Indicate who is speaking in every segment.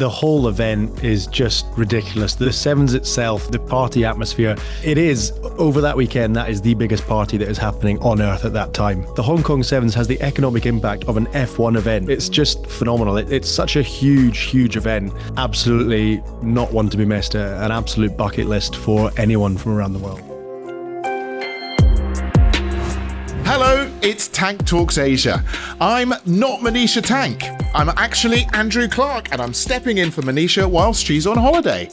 Speaker 1: The whole event is just ridiculous. The Sevens itself, the party atmosphere, it is, over that weekend, that is the biggest party that is happening on earth at that time. The Hong Kong Sevens has the economic impact of an F1 event. It's just phenomenal. It's such a huge event. Absolutely not one to be missed. An absolute bucket list for anyone from around the world.
Speaker 2: Hello, it's Tank Talks Asia. I'm not Manisha Tank. I'm actually Andrew Clark, and I'm stepping in for Manisha whilst she's on holiday.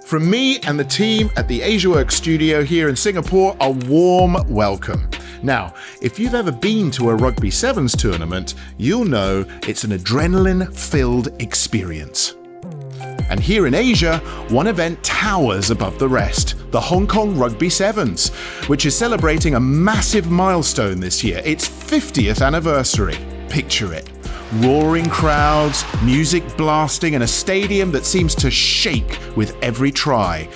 Speaker 2: From me and the team at the AsiaWorks studio here in Singapore, a warm welcome. Now, if you've ever been to a Rugby Sevens tournament, you'll know it's an adrenaline-filled experience. And here in Asia, one event towers above the rest, the Hong Kong Rugby Sevens, which is celebrating a massive milestone this year, its 50th anniversary. Picture it. Roaring crowds, music blasting, and a stadium that seems to shake with every try.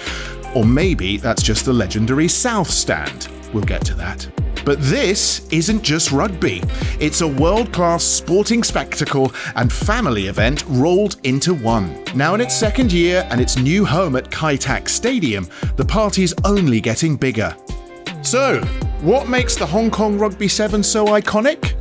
Speaker 2: Or maybe that's just the legendary South Stand. We'll get to that. But this isn't just rugby. It's a world-class sporting spectacle and family event rolled into one. Now in its second year and its new home at Kai Tak Stadium, the party's only getting bigger. So, what makes the Hong Kong Rugby Sevens so iconic?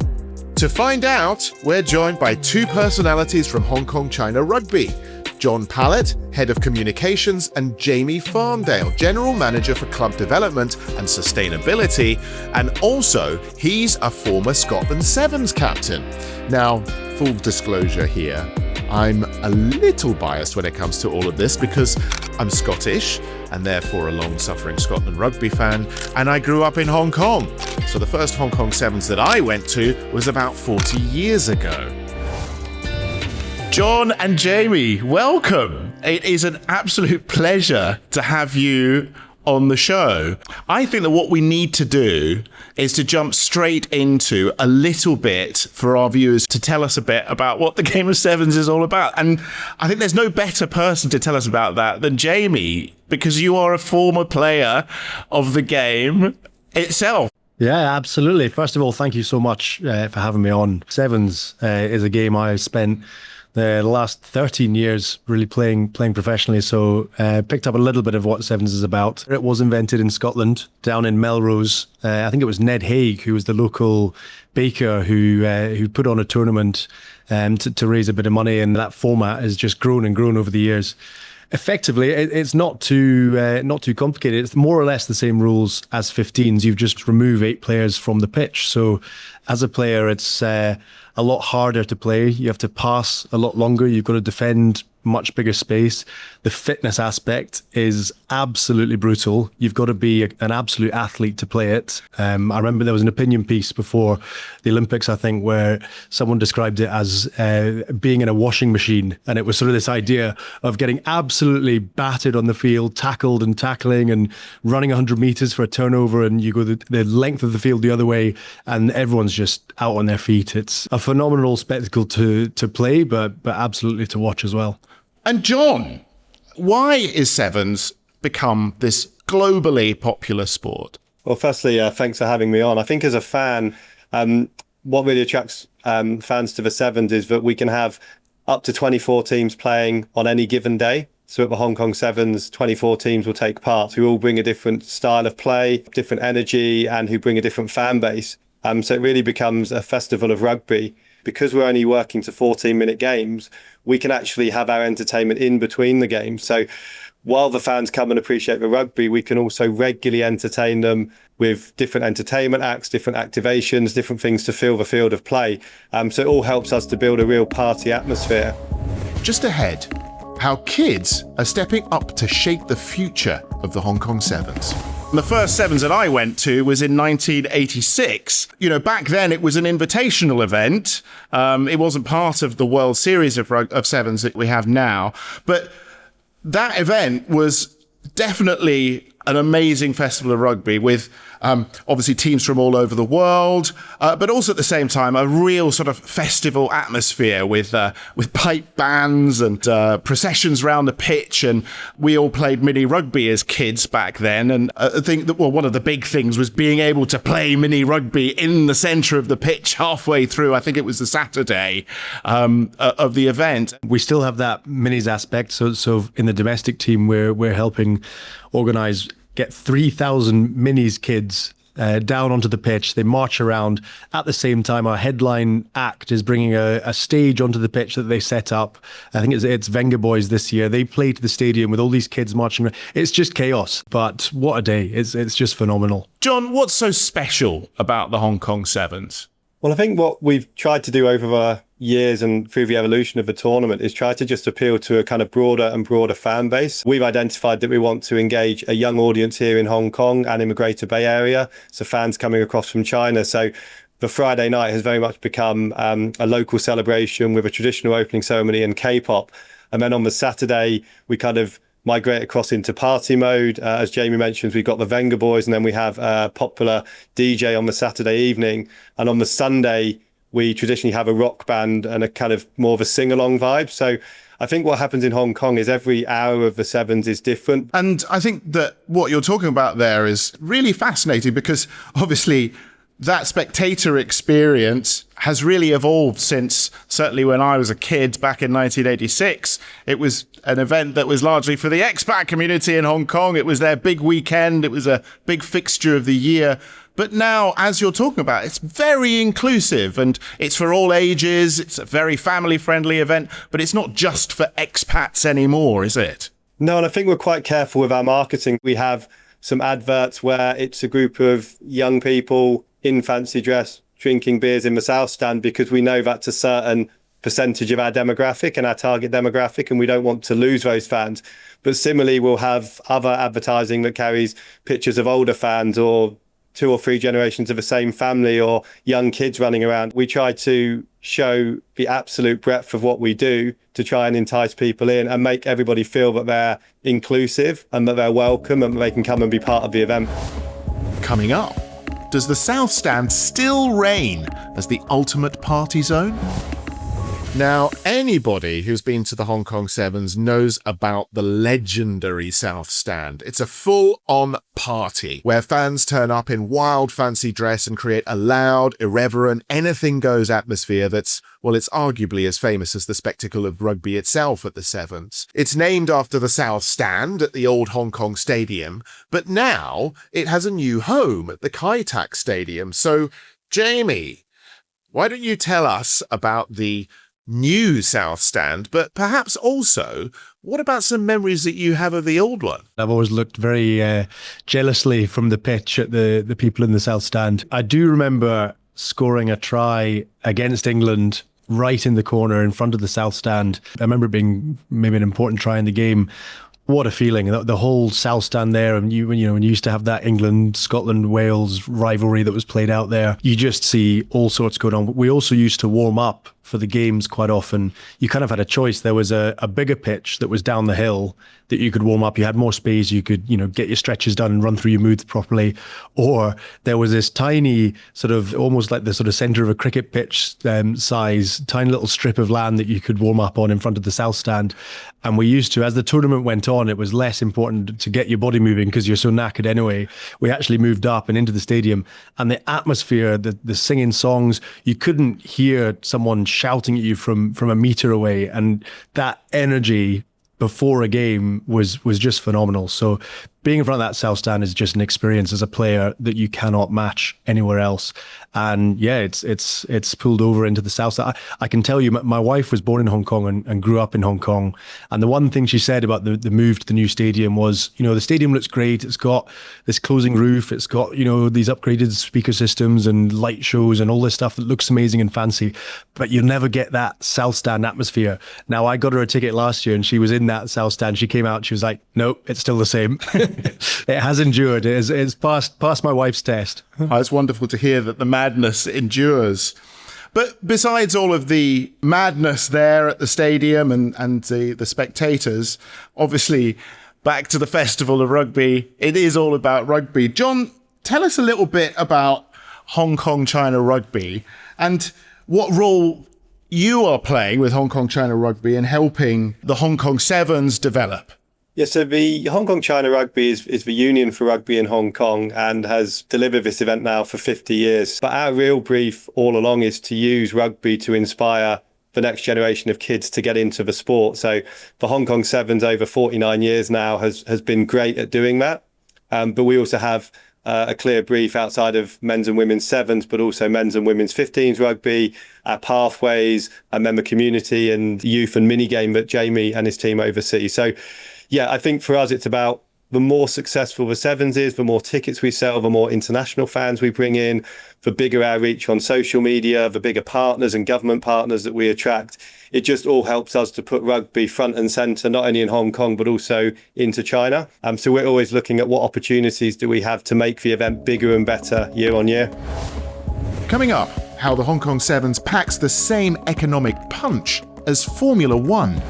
Speaker 2: To find out, we're joined by two personalities from Hong Kong China Rugby. Jon Pallett, Head of Communications, and Jamie Farndale, General Manager for Club Development and Sustainability, and also he's a former Scotland Sevens captain. Now, full disclosure here, I'm a little biased when it comes to all of this because I'm Scottish and therefore a long-suffering Scotland rugby fan, and I grew up in Hong Kong. So the first Hong Kong Sevens that I went to was about 40 years ago. Jon and Jamie, welcome. It is an absolute pleasure to have you on the show. I think that what we need to do is to jump straight into a little bit for our viewers to tell us a bit about what the game of sevens is all about. And I think there's no better person to tell us about that than Jamie, because you are a former player of the game itself.
Speaker 1: Yeah, absolutely. First of all, thank you so much for having me on. Sevens is a game I've spent the last 13 years really playing professionally, so picked up a little bit of what sevens is about. It was invented in Scotland, down in Melrose. I think it was Ned Haig, who was the local baker, who put on a tournament to raise a bit of money, and that format has just grown and grown over the years. Effectively, it's not too complicated. It's more or less the same rules as 15s. You just remove 8 players from the pitch. So as a player, it's a lot harder to play. You have to pass a lot longer. You've got to defend much bigger space. The fitness aspect is absolutely brutal. You've got to be an absolute athlete to play it. I remember there was an opinion piece before the Olympics, I think, where someone described it as being in a washing machine. And it was sort of this idea of getting absolutely battered on the field, tackled and tackling and running 100 meters for a turnover. And you go the length of the field the other way and everyone's just out on their feet. It's a phenomenal spectacle to play, but absolutely to watch as well.
Speaker 2: And Jon, why is sevens become this globally popular sport?
Speaker 3: Well, firstly, thanks for having me on. I think as a fan, what really attracts fans to the sevens is that we can have up to 24 teams playing on any given day. So at the Hong Kong Sevens, 24 teams will take part, who all bring a different style of play, different energy, and who bring a different fan base. So it really becomes a festival of rugby. Because we're only working to 14-minute games, we can actually have our entertainment in between the games. So while the fans come and appreciate the rugby, we can also regularly entertain them with different entertainment acts, different activations, different things to fill the field of play. So it all helps us to build a real party atmosphere.
Speaker 2: Just ahead, how kids are stepping up to shape the future of the Hong Kong Sevens. The first sevens that I went to was in 1986. You know, back then it was an invitational event. It wasn't part of the World Series of sevens that we have now. But that event was definitely an amazing festival of rugby with obviously teams from all over the world, but also at the same time a real sort of festival atmosphere with pipe bands and processions around the pitch. And we all played mini rugby as kids back then. And I think that one of the big things was being able to play mini rugby in the centre of the pitch halfway through. I think it was the Saturday of the event.
Speaker 1: We still have that minis aspect. So in the domestic team, we're helping organise, get 3,000 minis kids down onto the pitch. They march around. At the same time, our headline act is bringing a stage onto the pitch that they set up. I think it's Venga Boys this year. They play to the stadium with all these kids marching around. It's just chaos, but what a day. It's just phenomenal.
Speaker 2: Jon, what's so special about the Hong Kong Sevens?
Speaker 3: Well, I think what we've tried to do over the years and through the evolution of the tournament is try to just appeal to a kind of broader and broader fan base. We've identified that we want to engage a young audience here in Hong Kong and in the Greater Bay Area, so fans coming across from China. So the Friday night has very much become a local celebration with a traditional opening ceremony and K-pop. And then on the Saturday, we kind of migrate across into party mode. As Jamie mentioned, we've got the Venga Boys, and then we have a popular DJ on the Saturday evening. And on the Sunday, we traditionally have a rock band and a kind of more of a sing-along vibe. So I think what happens in Hong Kong is every hour of the Sevens is different.
Speaker 2: And I think that what you're talking about there is really fascinating, because obviously that spectator experience has really evolved since certainly when I was a kid back in 1986. It was an event that was largely for the expat community in Hong Kong. It was their big weekend. It was a big fixture of the year. But now, as you're talking about, it's very inclusive and it's for all ages. It's a very family-friendly event, but it's not just for expats anymore, is it?
Speaker 3: No, and I think we're quite careful with our marketing. We have some adverts where it's a group of young people in fancy dress drinking beers in the South Stand, because we know that's a certain percentage of our demographic and our target demographic, and we don't want to lose those fans. But similarly, we'll have other advertising that carries pictures of older fans or 2 or 3 generations of the same family or young kids running around. We try to show the absolute breadth of what we do to try and entice people in and make everybody feel that they're inclusive and that they're welcome and that they can come and be part of the event.
Speaker 2: Coming up, does the South Stand still reign as the ultimate party zone? Now, anybody who's been to the Hong Kong Sevens knows about the legendary South Stand. It's a full-on party where fans turn up in wild fancy dress and create a loud, irreverent, anything-goes atmosphere that's, well, it's arguably as famous as the spectacle of rugby itself at the Sevens. It's named after the South Stand at the old Hong Kong Stadium, but now it has a new home at the Kai Tak Stadium. So, Jamie, why don't you tell us about the new South Stand, but perhaps also, what about some memories that you have of the old one?
Speaker 1: I've always looked very jealously from the pitch at the people in the South Stand. I do remember scoring a try against England right in the corner in front of the South Stand. I remember it being maybe an important try in the game. What a feeling, the whole South Stand there. And when you used to have that England, Scotland, Wales rivalry that was played out there, you just see all sorts going on. We also used to warm up for the games quite often. You kind of had a choice. There was a bigger pitch that was down the hill that you could warm up. You had more space. You could, get your stretches done and run through your moves properly. Or there was this tiny sort of, almost like the sort of center of a cricket pitch size, tiny little strip of land that you could warm up on in front of the South Stand. And we used to, as the tournament went on, it was less important to get your body moving because you're so knackered anyway. We actually moved up and into the stadium, and the atmosphere, the singing songs, you couldn't hear someone shouting at you from a meter away. And that energy before a game was just phenomenal. So being in front of that South Stand is just an experience as a player that you cannot match anywhere else. And yeah, it's pulled over into the South Stand. I can tell you, my wife was born in Hong Kong and grew up in Hong Kong. And the one thing she said about the move to the new stadium was, the stadium looks great. It's got this closing roof. It's got, these upgraded speaker systems and light shows and all this stuff that looks amazing and fancy. But you'll never get that South Stand atmosphere. Now, I got her a ticket last year and she was in that South Stand. She came out, she was like, nope, it's still the same. It has endured. It's passed my wife's test.
Speaker 2: Oh, it's wonderful to hear that the madness endures. But besides all of the madness there at the stadium and the spectators, obviously back to the Festival of Rugby. It is all about rugby. Jon, tell us a little bit about Hong Kong China Rugby and what role you are playing with Hong Kong China Rugby in helping the Hong Kong Sevens develop.
Speaker 3: Yeah, so the Hong Kong China Rugby is the union for rugby in Hong Kong and has delivered this event now for 50 years. But our real brief all along is to use rugby to inspire the next generation of kids to get into the sport. So the Hong Kong Sevens over 49 years now has been great at doing that. But we also have a clear brief outside of men's and women's sevens, but also men's and women's 15s rugby, our pathways, a member community and youth and mini game that Jamie and his team oversee. So yeah, I think for us, it's about the more successful the sevens is, the more tickets we sell, the more international fans we bring in, the bigger our reach on social media, the bigger partners and government partners that we attract. It just all helps us to put rugby front and centre, not only in Hong Kong, but also into China. So we're always looking at what opportunities do we have to make the event bigger and better year on year.
Speaker 2: Coming up, how the Hong Kong Sevens packs the same economic punch as Formula One.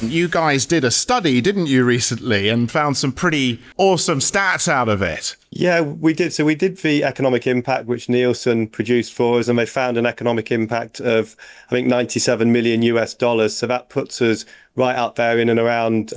Speaker 2: You guys did a study, didn't you, recently, and found some pretty awesome stats out of it?
Speaker 3: Yeah, we did. So we did the economic impact, which Nielsen produced for us, and they found an economic impact of, I think, $97 million US. So that puts us right up there in and around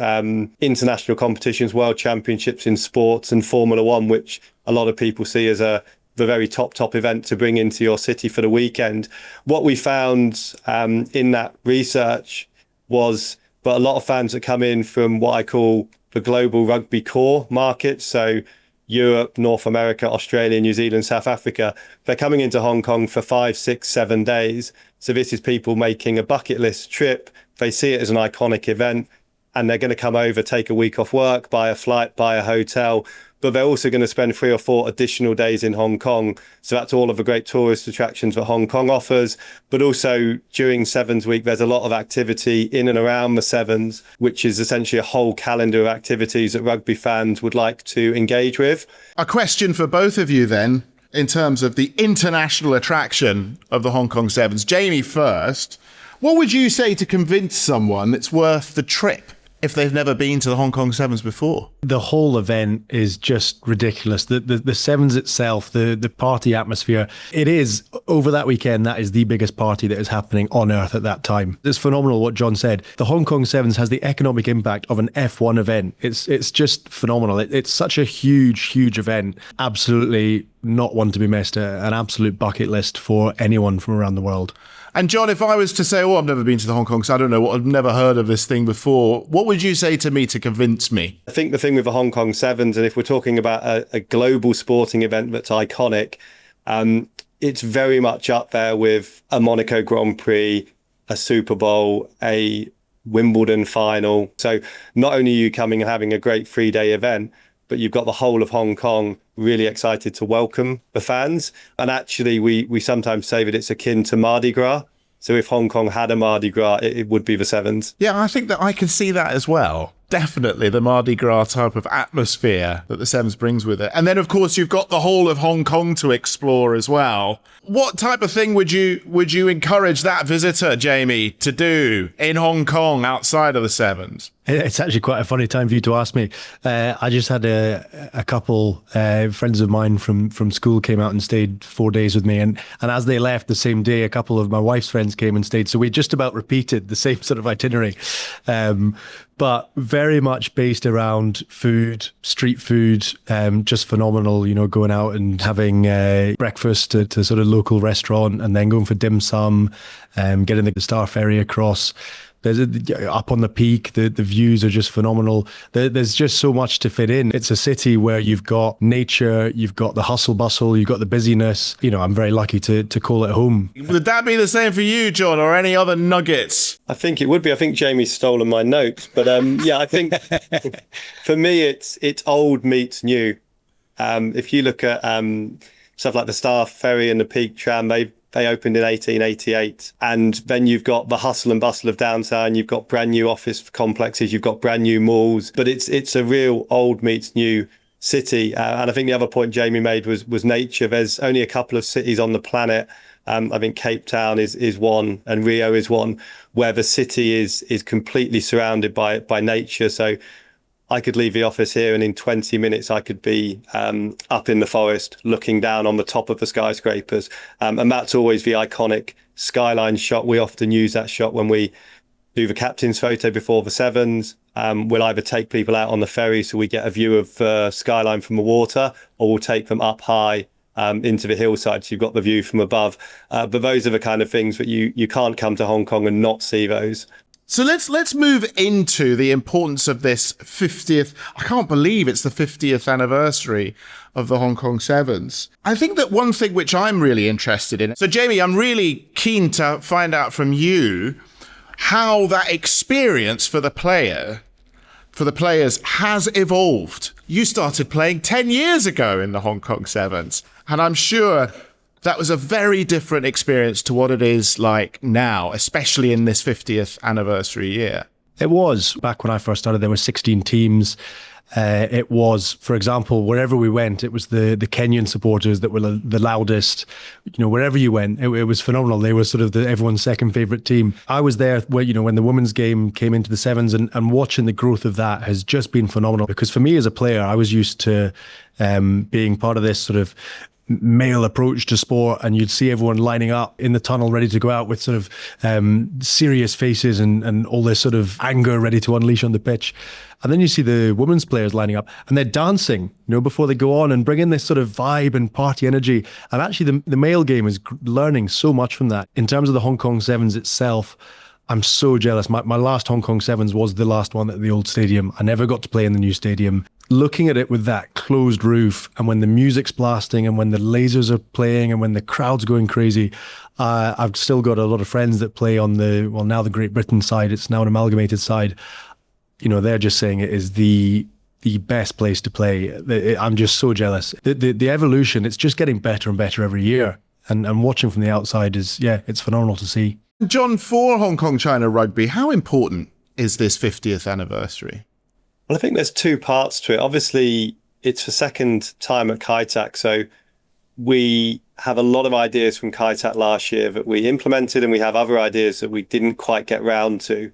Speaker 3: international competitions, world championships in sports and Formula One, which a lot of people see as the very top event to bring into your city for the weekend. What we found in that research was but a lot of fans that come in from what I call the global rugby core markets, so Europe, North America, Australia, New Zealand, South Africa, they're coming into Hong Kong for 5, 6, 7 days. So this is people making a bucket list trip. They see it as an iconic event and they're going to come over, take a week off work, buy a flight, buy a hotel, but they're also going to spend 3 or 4 additional days in Hong Kong. So that's all of the great tourist attractions that Hong Kong offers. But also during Sevens Week, there's a lot of activity in and around the Sevens, which is essentially a whole calendar of activities that rugby fans would like to engage with.
Speaker 2: A question for both of you then, in terms of the international attraction of the Hong Kong Sevens. Jamie first, what would you say to convince someone it's worth the trip if they've never been to the Hong Kong Sevens before?
Speaker 1: The whole event is just ridiculous. The Sevens itself, the party atmosphere, it is, over that weekend, that is the biggest party that is happening on earth at that time. It's phenomenal what Jon said. The Hong Kong Sevens has the economic impact of an F1 event. It's just phenomenal. It's such a huge event. Absolutely not one to be missed. An absolute bucket list for anyone from around the world.
Speaker 2: And Jon, if I was to say, I've never been to the Hong Kong, so I don't know, I've never heard of this thing before, what would you say to me to convince me?
Speaker 3: I think the thing with the Hong Kong Sevens, and if we're talking about a global sporting event that's iconic, it's very much up there with a Monaco Grand Prix, a Super Bowl, a Wimbledon final. So not only are you coming and having a great 3-day event, but you've got the whole of Hong Kong really excited to welcome the fans. And actually, we sometimes say that it's akin to Mardi Gras. So if Hong Kong had a Mardi Gras, it would be the Sevens.
Speaker 2: Yeah, I think that I can see that as well. Definitely the Mardi Gras type of atmosphere that the Sevens brings with it. And then, of course, you've got the whole of Hong Kong to explore as well. What type of thing would you encourage that visitor, Jamie, to do in Hong Kong outside of the Sevens?
Speaker 1: It's actually quite a funny time for you to ask me. I just had a couple friends of mine from school came out and stayed 4 days with me. And as they left the same day, a couple of my wife's friends came and stayed. So we just about repeated the same sort of itinerary. But very much based around food, street food, just phenomenal, going out and having breakfast at a sort of local restaurant and then going for dim sum, getting the Star Ferry across. There's up on the peak, the views are just phenomenal. There's just so much to fit in. It's a city where you've got nature, you've got the hustle bustle, you've got the busyness. I'm very lucky to call it home.
Speaker 2: Would that be the same for you, Jon, or any other nuggets?
Speaker 3: I think it would be. I think Jamie's stolen my notes, but I think for me it's old meets new. If you look at stuff like the Star Ferry and the Peak Tram, they opened in 1888, and then you've got the hustle and bustle of downtown. You've got brand new office complexes, you've got brand new malls, but it's a real old meets new city. And I think the other point Jamie made was nature. There's only a couple of cities on the planet. I think Cape Town is one, and Rio is one, where the city is completely surrounded by nature. So I could leave the office here and in 20 minutes I could be up in the forest looking down on the top of the skyscrapers. And that's always the iconic skyline shot. We often use that shot when we do the captain's photo before the sevens. We'll either take people out on the ferry so we get a view of the skyline from the water, or we'll take them up high into the hillside so you've got the view from above. But those are the kind of things that you can't come to Hong Kong and not see those.
Speaker 2: So let's move into the importance of this 50th. I can't believe it's the 50th anniversary of the Hong Kong Sevens. I think that one thing which I'm really interested in. So Jamie, I'm really keen to find out from you how that experience for the players has evolved. You started playing 10 years ago in the Hong Kong Sevens, and I'm sure that was a very different experience to what it is like now, especially in this 50th anniversary year.
Speaker 1: It was. Back when I first started, there were 16 teams. It was, for example, wherever we went, it was the Kenyan supporters that were the loudest. Wherever you went, it was phenomenal. They were sort of everyone's second favourite team. I was there when the women's game came into the sevens, and watching the growth of that has just been phenomenal. Because for me as a player, I was used to being part of this sort of male approach to sport, and you'd see everyone lining up in the tunnel ready to go out with sort of serious faces and all this sort of anger ready to unleash on the pitch. And then you see the women's players lining up and they're dancing, before they go on, and bring in this sort of vibe and party energy. And actually the male game is learning so much from that. In terms of the Hong Kong Sevens itself, I'm so jealous. My last Hong Kong Sevens was the last one at the old stadium. I never got to play in the new stadium. Looking at it with that closed roof, and when the music's blasting and when the lasers are playing and when the crowd's going crazy, I've still got a lot of friends that play on now the Great Britain side. It's now an amalgamated side. They're just saying it is the best place to play. I'm just so jealous. The evolution, it's just getting better and better every year. And watching from the outside it's phenomenal to see.
Speaker 2: Jon, for Hong Kong China Rugby, how important is this 50th anniversary?
Speaker 3: Well, I think there's two parts to it. Obviously, it's the second time at Kai Tak, so we have a lot of ideas from Kai Tak last year that we implemented, and we have other ideas that we didn't quite get round to.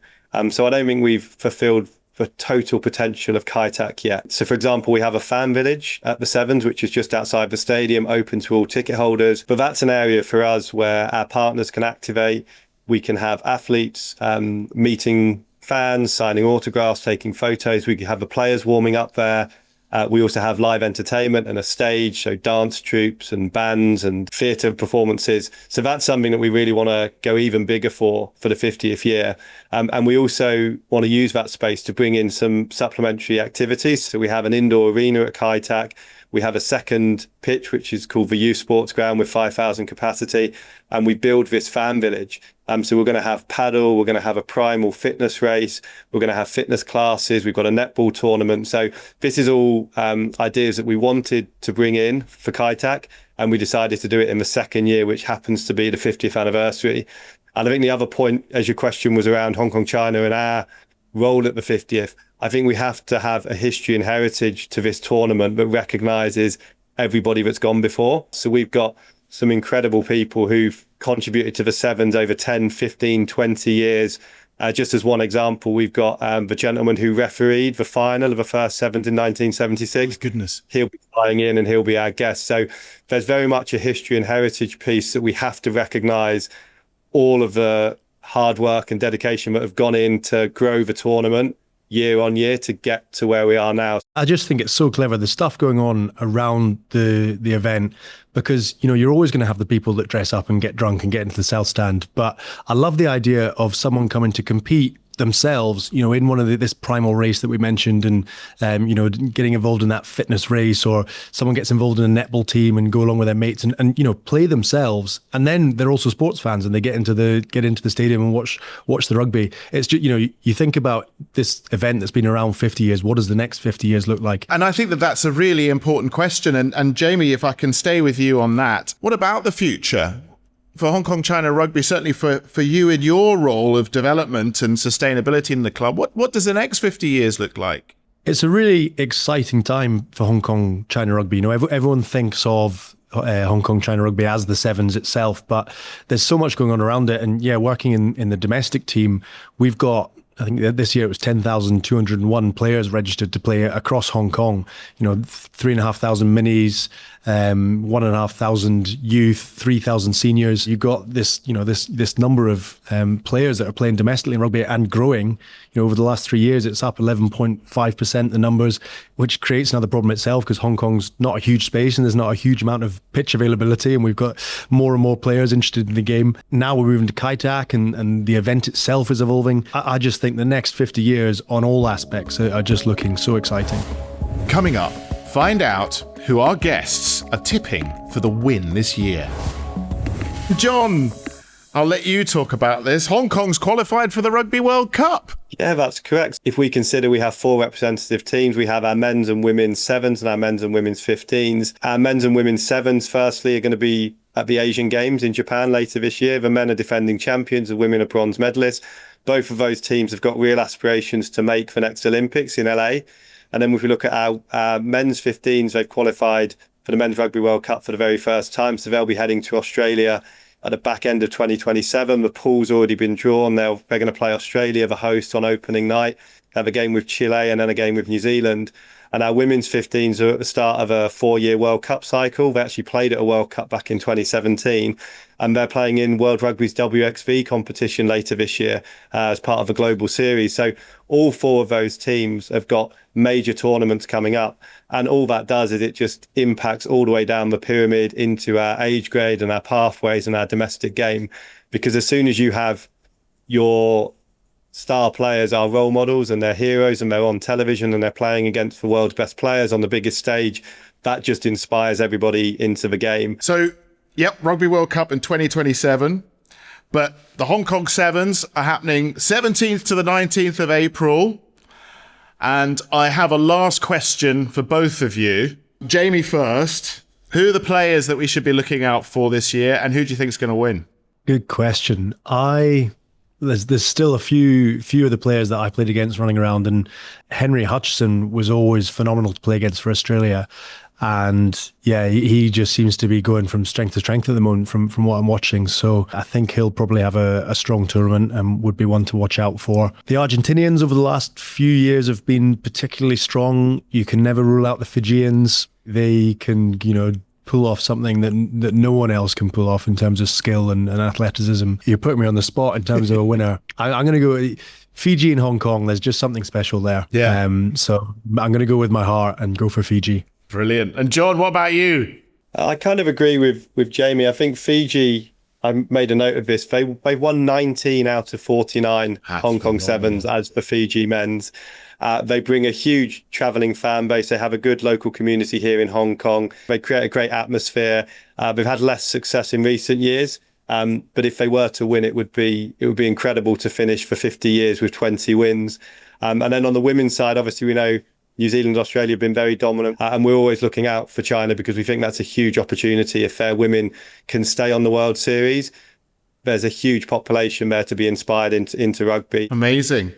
Speaker 3: So I don't think we've fulfilled the total potential of Kai Tak yet. So, for example, we have a fan village at the Sevens, which is just outside the stadium, open to all ticket holders. But that's an area for us where our partners can activate. We can have athletes meeting fans, signing autographs, taking photos. We can have the players warming up there. We also have live entertainment and a stage, so dance troupes and bands and theatre performances. So that's something that we really want to go even bigger for the 50th year. And we also want to use that space to bring in some supplementary activities. So we have an indoor arena at Kai Tak. We have a second pitch, which is called the Youth Sports Ground with 5,000 capacity. And we build this fan village. So we're going to have paddle, we're going to have a primal fitness race, we're going to have fitness classes, we've got a netball tournament. So this is all ideas that we wanted to bring in for Kai Tak, and we decided to do it in the second year, which happens to be the 50th anniversary. And I think the other point, as your question was around Hong Kong China and our role at the 50th, I think we have to have a history and heritage to this tournament that recognises everybody that's gone before. So we've got some incredible people who've contributed to the Sevens over 10, 15, 20 years. Just as one example, we've got the gentleman who refereed the final of the first Sevens in 1976.
Speaker 2: Goodness.
Speaker 3: He'll be flying in and he'll be our guest. So there's very much a history and heritage piece that we have to recognise all of the hard work and dedication that have gone in to grow the tournament year on year to get to where we are now.
Speaker 1: I just think it's so clever, the stuff going on around the event, because you're always going to have the people that dress up and get drunk and get into the South Stand. But I love the idea of someone coming to compete themselves, in one of this primal race that we mentioned, and getting involved in that fitness race, or someone gets involved in a netball team and go along with their mates and play themselves, and then they're also sports fans and they get into the stadium and watch the rugby. It's just, you think about this event that's been around 50 years. What does the next 50 years look like?
Speaker 2: And I think that that's a really important question. And Jamie, if I can stay with you on that, what about the future for Hong Kong China Rugby, certainly for you in your role of development and sustainability in the club? What does the next 50 years look like?
Speaker 1: It's a really exciting time for Hong Kong China Rugby. Everyone thinks of Hong Kong China Rugby as the Sevens itself, but there's so much going on around it. And working in the domestic team, we've got I think that this year it was 10,201 players registered to play across Hong Kong. 3,500 minis, 1,500 youth, 3,000 seniors. You've got this, this number of players that are playing domestically in rugby and growing. Over the last 3 years, it's up 11.5%, the numbers, which creates another problem itself because Hong Kong's not a huge space and there's not a huge amount of pitch availability, and we've got more and more players interested in the game. Now we're moving to Kaitak and the event itself is evolving. I just think the next 50 years on all aspects are just looking so exciting.
Speaker 2: Coming up, find out who our guests are tipping for the win this year. Jon, I'll let you talk about this. Hong Kong's qualified for the Rugby World Cup.
Speaker 3: Yeah, that's correct. If we consider we have 4 representative teams, we have our men's and women's 7s and our men's and women's 15s. Our men's and women's 7s, firstly, are going to be at the Asian Games in Japan later this year. The men are defending champions, the women are bronze medalists. Both of those teams have got real aspirations to make the next Olympics in LA. And then if we look at our men's 15s, they've qualified for the Men's Rugby World Cup for the very first time. So they'll be heading to Australia at the back end of 2027. The pool's already been drawn. They're going to play Australia, the host, on opening night. They have a game with Chile and then a game with New Zealand. And our women's 15s are at the start of a 4-year World Cup cycle. They actually played at a World Cup back in 2017. And they're playing in World Rugby's WXV competition later this year as part of a global series. So all 4 of those teams have got major tournaments coming up. And all that does is it just impacts all the way down the pyramid into our age grade and our pathways and our domestic game. Because as soon as you have your star players are role models and they're heroes and they're on television and they're playing against the world's best players on the biggest stage, that just inspires everybody into the game.
Speaker 2: So, yep, Rugby World Cup in 2027. But the Hong Kong Sevens are happening 17th to the 19th of April. And I have a last question for both of you. Jamie first. Who are the players that we should be looking out for this year, and who do you think is going to win?
Speaker 1: Good question. There's still a few of the players that I played against running around, and Henry Hutchison was always phenomenal to play against for Australia. And yeah, he just seems to be going from strength to strength at the moment from what I'm watching. So I think he'll probably have a strong tournament and would be one to watch out for. The Argentinians over the last few years have been particularly strong. You can never rule out the Fijians. They can, pull off something that no one else can pull off in terms of skill and athleticism. You're putting me on the spot in terms of a winner. I'm going to go Fiji and Hong Kong. There's just something special there.
Speaker 2: Yeah.
Speaker 1: So I'm going to go with my heart and go for Fiji.
Speaker 2: Brilliant. And Jon, what about you?
Speaker 3: I kind of agree with Jamie. I think Fiji, I made a note of this. They won 19 out of 49 Hong Kong Sevens as the Fiji men's. They bring a huge travelling fan base. They have a good local community here in Hong Kong. They create a great atmosphere. They've had less success in recent years, but if they were to win, it would be incredible to finish for 50 years with 20 wins. And then on the women's side, obviously we know New Zealand, Australia have been very dominant, and we're always looking out for China because we think that's a huge opportunity. If their women can stay on the World Series, there's a huge population there to be inspired into rugby.
Speaker 2: Amazing.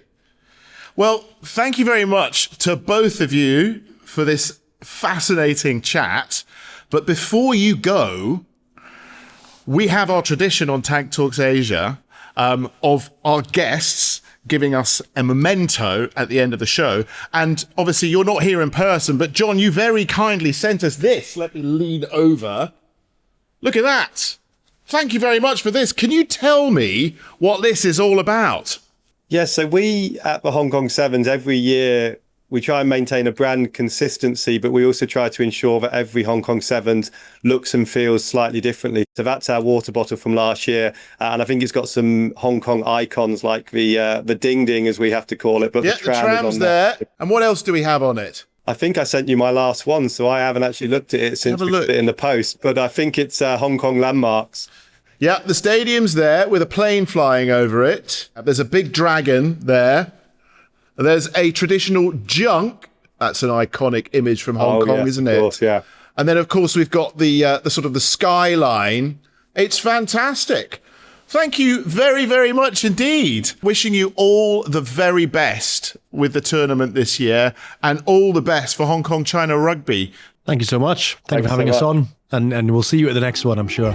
Speaker 2: Well, thank you very much to both of you for this fascinating chat. But before you go, we have our tradition on Tank Talks Asia of our guests giving us a memento at the end of the show. And obviously you're not here in person, but Jon, you very kindly sent us this. Let me lean over. Look at that. Thank you very much for this. Can you tell me what this is all about?
Speaker 3: Yeah, so we at the Hong Kong Sevens, every year we try and maintain a brand consistency, but we also try to ensure that every Hong Kong Sevens looks and feels slightly differently. So that's our water bottle from last year. And I think it's got some Hong Kong icons like the ding ding, as we have to call it. But
Speaker 2: yeah, the tram's on there. And what else do we have on it?
Speaker 3: I think I sent you my last one, so I haven't actually looked at it since we put it in the post. But I think it's Hong Kong landmarks.
Speaker 2: Yeah, the stadium's there with a plane flying over it. There's a big dragon there. There's a traditional junk. That's an iconic image from Hong Kong, isn't it? Of course,
Speaker 3: yeah.
Speaker 2: And then, of course, we've got the sort of the skyline. It's fantastic. Thank you very, very much indeed. Wishing you all the very best with the tournament this year and all the best for Hong Kong China Rugby.
Speaker 1: Thank you so much. Thank you for having us on. And we'll see you at the next one, I'm sure.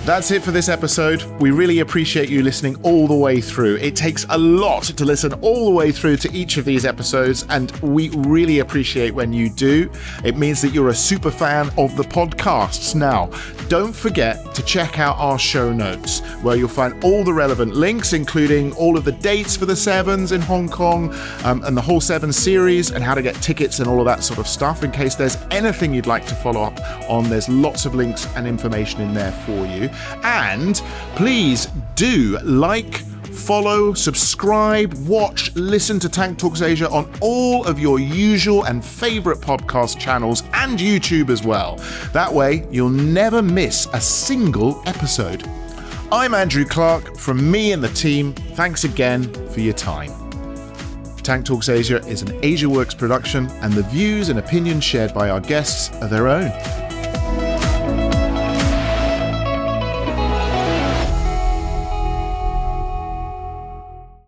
Speaker 2: That's it for this episode. We really appreciate you listening all the way through. It takes a lot to listen all the way through to each of these episodes, and we really appreciate when you do. It means that you're a super fan of the podcasts. Now, don't forget to check out our show notes, where you'll find all the relevant links, including all of the dates for the Sevens in Hong Kong, and the whole Sevens series, and how to get tickets and all of that sort of stuff. In case there's anything you'd like to follow up on, there's lots of links and information in there for you. And please do like, follow, subscribe, watch, listen to Tank Talks Asia on all of your usual and favourite podcast channels and YouTube as well. That way, you'll never miss a single episode. I'm Andrew Clark. From me and the team, thanks again for your time. Tank Talks Asia is an AsiaWorks production, and the views and opinions shared by our guests are their own.